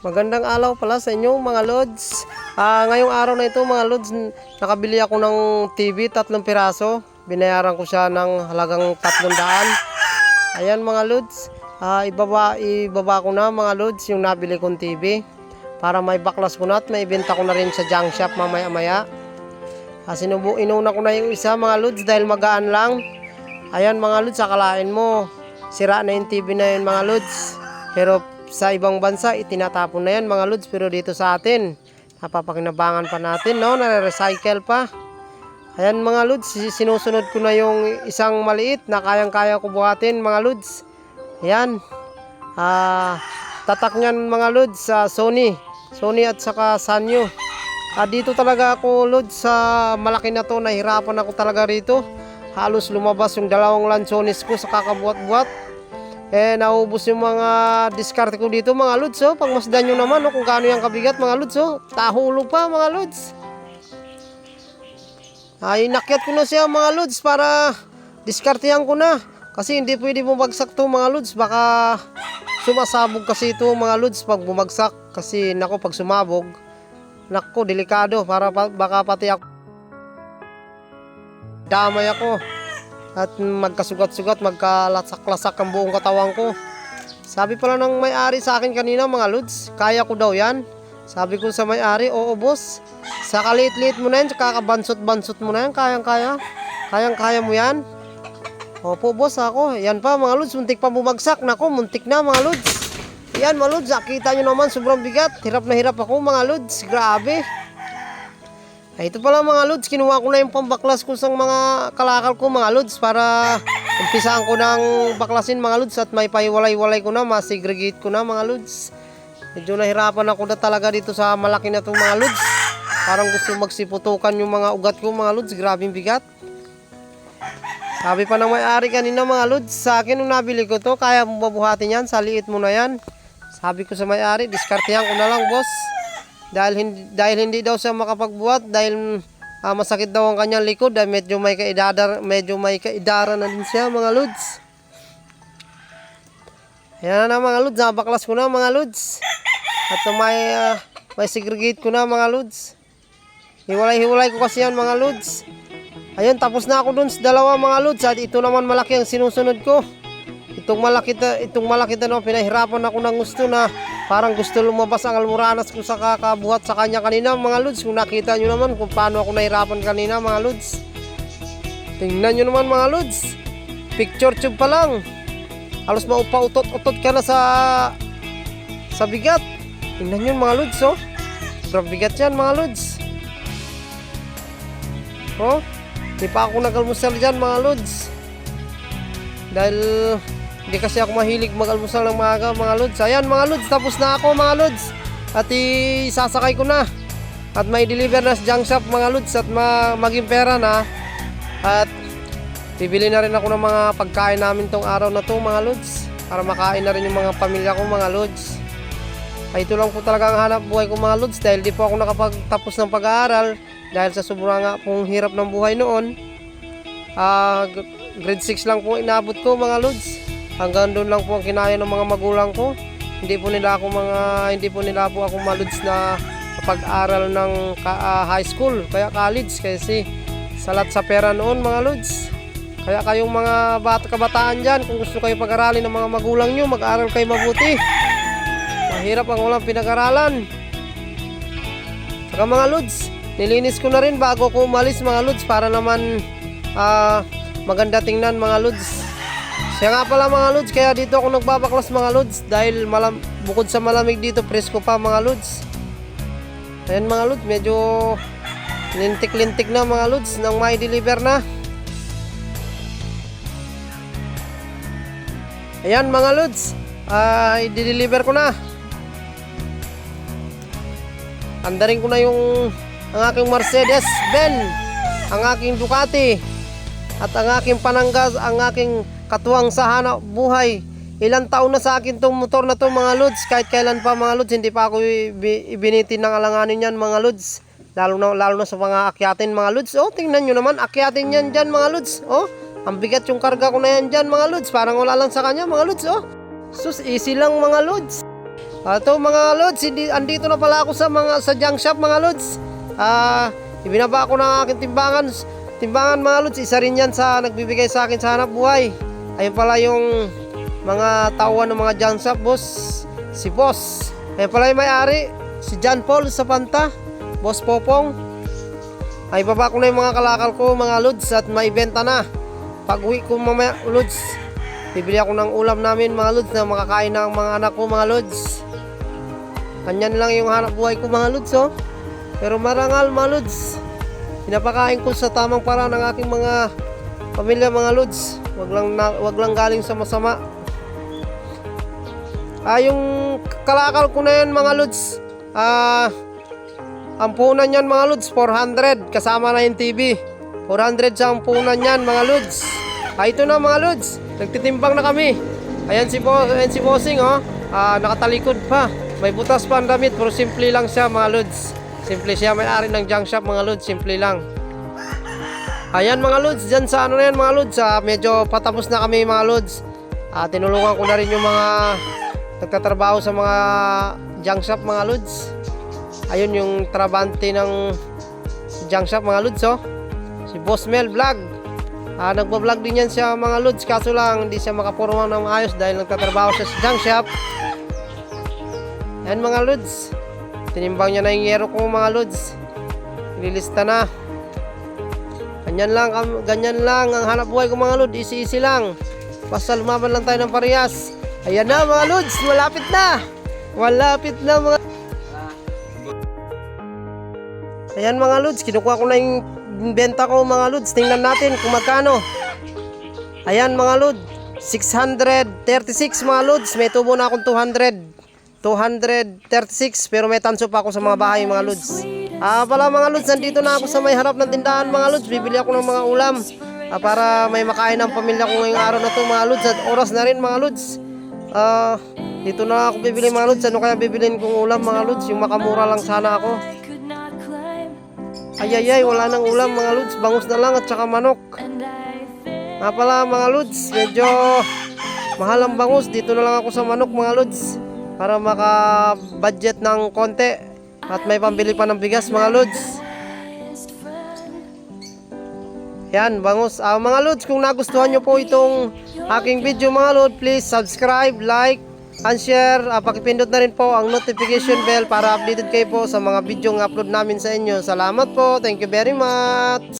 Magandang araw pala sa inyo mga lods. Ngayong araw na ito mga lods, nakabili ako ng TV, 3 piraso. Binayaran ko siya ng halagang 300. Ayan mga lods, ibaba ko na mga lods yung nabili kong TV. Para may baklas ko na at may ibenta ko na rin sa junk shop mamaya-maya. Inuna ko na yung isa mga lods dahil magaan lang. Ayan mga lods, akalain mo sira na yung TV na yun mga lods. Pero sa ibang bansa itinatapon na yan mga lods, pero dito sa atin napapakinabangan pa natin, no? Nare-recycle pa. Ayan mga lods, sinusunod ko na yung isang maliit na kayang-kaya ko buhatin mga lods. Ayan, tatak nyan mga lods sa Sony at saka Sanyo. Dito talaga ako lods sa malaki na to, nahirapan ako talaga rito. Halos lumabas yung 2 lansones ko sa kakabuhat-buhat. Naubos yung mga diskarte ko dito mga lods. Pagmasdan nyo naman kung kaano yung kabigat mga lods. Tahulog pa mga lods. Inakyat ko na siya mga lods para diskartehan ko na. Kasi hindi pwede bumagsak to mga lods. Baka sumasabog kasi ito mga lods pag bumagsak. Kasi nako, pag sumabog, nako, delikado. Baka pati ako damay ako. At magkasugat-sugat, magkalasak-lasak ang buong katawan ko. Sabi pala ng may-ari sa akin kanina mga lods, kaya ko daw yan. Sabi ko sa may-ari, oo boss, sa kaliit-liit mo na yan, kakabansot-bansot mo na yan, kayang-kaya mo yan. Opo boss, ako, yan pa mga lods, muntik pa bumagsak. Nako, muntik na mga lods. Yan mga lods, kita nyo naman, sobrang bigat. Hirap na hirap ako mga lods, grabe. Ito pala mga lods, kinuha ko na yung pambaklas ko sa mga kalakal ko mga lods para umpisaan ko ng baklasin mga lods at may paiwalay-walay ko na, masegregate ko na mga lods. Medyo nahirapan ako na talaga dito sa malaki na itong mga lods. Parang gusto magsiputukan yung mga ugat ko mga lods, grabing bigat. Sabi pa ng may-ari kanina mga lods, sa akin nung nabili ko to, kaya mo babuhatin yan, sa liit mo na yan. Sabi ko sa may-ari, diskartehan ko na lang boss. Dahil hindi daw siya makapagbuhat dahil masakit daw ang kanyang likod, dahil medyo may kaidara na din siya mga lods. Ayan na mga lods, nabaklas ko na mga lods. At may segregate ko na mga lods. Hiwalay-hiwalay ko kasi yan mga lods. Ayun, tapos na ako dun sa 2 mga lods. At ito naman malaki ang sinusunod ko. Itong malaki na pinahirapan ako ng gusto na parang gusto lumabas ang almoranas ko sa kakabuhat sa kanya kanina mga lods. Kung nakita nyo naman kung paano ako nahirapan kanina mga lods. Tingnan nyo naman mga lods. Picture tube pa lang. Halos maupa-utot-utot ka na sa bigat. Tingnan nyo mga lods sobrang bigat yan mga lods. Di pa ako nag-almusal dyan mga lods. Dahil hindi kasi ako mahilig mag-almusal ng maaga mga lods. Ayan mga lods, tapos na ako mga lods. At isasakay ko na. At may deliver na sa junk shop mga lods. At maging pera na. At bibili na rin ako ng mga pagkain namin tong araw na to mga lods. Para makain na rin yung mga pamilya ko mga lods. Ito lang po talaga ang hanap buhay ko mga lods. Dahil di po ako nakapagtapos ng pag-aaral. Dahil sa sobrang nga pong hirap ng buhay noon. Grade 6 lang po inabot ko mga lods. Hanggang doon lang po ang kinaya ng mga magulang ko. Hindi po nila po ako maluds na pag-aral ng high school, kaya college, kasi salat sa pera noon mga lods. Kaya kayong mga kabataan dyan, kung gusto kayo pag-aralin ng mga magulang nyo, mag-aral kayo mabuti. Mahirap ang walang pinag-aralan. Saka mga lods, nilinis ko na rin bago ko umalis mga lods para naman maganda tingnan mga lods. Siya nga pala mga lods, kaya dito ako nagbabaklas mga lods dahil bukod sa malamig dito, presko pa mga lods. Ayan mga lods, medyo lintik-lintik na mga lods nang may deliver na. Ayan mga lods, i-deliver ko na. Andarin ko na ang aking Mercedes Benz, ang aking Ducati, at ang aking Pananggas, ang aking katuwang sa hanap buhay. Ilang taon na sa akin tong motor na to mga lods. Kahit kailan pa mga lods, hindi pa ako ibinitin ng alanganin yan mga lods. Lalo na sa mga akyatin mga lods. Tingnan nyo naman, akyatin yan dyan mga lods. Ang bigat yung karga ko na yan dyan mga lods. Parang wala lang sa kanya mga lods. Sus, easy lang mga lods. Ito mga lods, andito na pala ako sa junk shop mga lods. Ibinaba ko ng aking timbangan mga lods. Isa rin yan sa nagbibigay sa akin sa hanap buhay. Ayun pala yung mga tauhan ng mga junk shop, boss. Si boss. Ayun pala yung may-ari, si John Paul sa Panta, boss Popong. Ay baba ko na yung mga kalakal ko mga lods at may benta na. Pag uwi ko mamaya lods, bibili ako ng ulam namin mga lods na makakain ng mga anak ko mga lods. Kanyan lang yung hanap buhay ko mga lods, oh. Pero marangal mga lods, pinapakain ko sa tamang paraan ng aking mga pamilya mga lods. Wag lang galing sa masama. Yung kalakal ko na yan mga lods, ang punan yan mga lods 400 kasama na yung TV. 400 sa ang punan yan mga lods. Ito na mga lods, nagtitimbang na kami. Ayan si Bossing, oh. Nakatalikod pa. May butas pa ang damit, pero simple lang siya mga lods. Simple siya, may-ari ng junk shop mga lods, simple lang. Ayan mga lods, dyan sa ano na yan mga lods, medyo patapos na kami mga lods. Tinulungan ko na rin yung mga nagtatrabaho sa mga junk shop mga lods. Ayun yung trabante ng junk shop mga lods, oh. Si Boss Mel Vlog. Nagbablog din yan siya mga lods, kaso lang hindi siya makapurma ng ayos dahil nagtatrabaho siya sa junk shop. Ayan mga lods, tinimbang niya na yung yero ko mga lods. Ililista na. Ganyan lang ang hanap buhay ko mga lods, easy lang. Basta lumaban lang tayo ng parehas. Ayan na mga lods, malapit na. Malapit na mga. Ayan mga lods, kinukuha ko na yung benta ko mga lods. Tingnan natin kung magkano. Ayan mga lods, 636 mga lods. May tubo na akong 236, pero may tanso pa ako sa mga bahay mga lods. Pala mga lods, nandito na ako sa may harap ng tindahan mga lods. Bibili ako ng mga ulam para may makain ng pamilya ko ngayong araw na to mga lods. At oras na rin mga lods. Dito na ako bibili mga lods. Ano kaya bibilin kong ulam mga lods? Yung makamura lang sana ako. Ay, wala nang ulam mga lods. Bangus na lang at saka manok. Pala mga lods, medyo mahal ang bangus. Dito na lang ako sa manok mga lods, para maka-budget ng konti at may pambili pa ng bigas mga lods. Yan, bangus. Mga lods, kung nagustuhan nyo po itong aking video mga lods, please subscribe, like, and share. Pakipindot na rin po ang notification bell para updated kayo po sa mga video ng upload namin sa inyo. Salamat po. Thank you very much.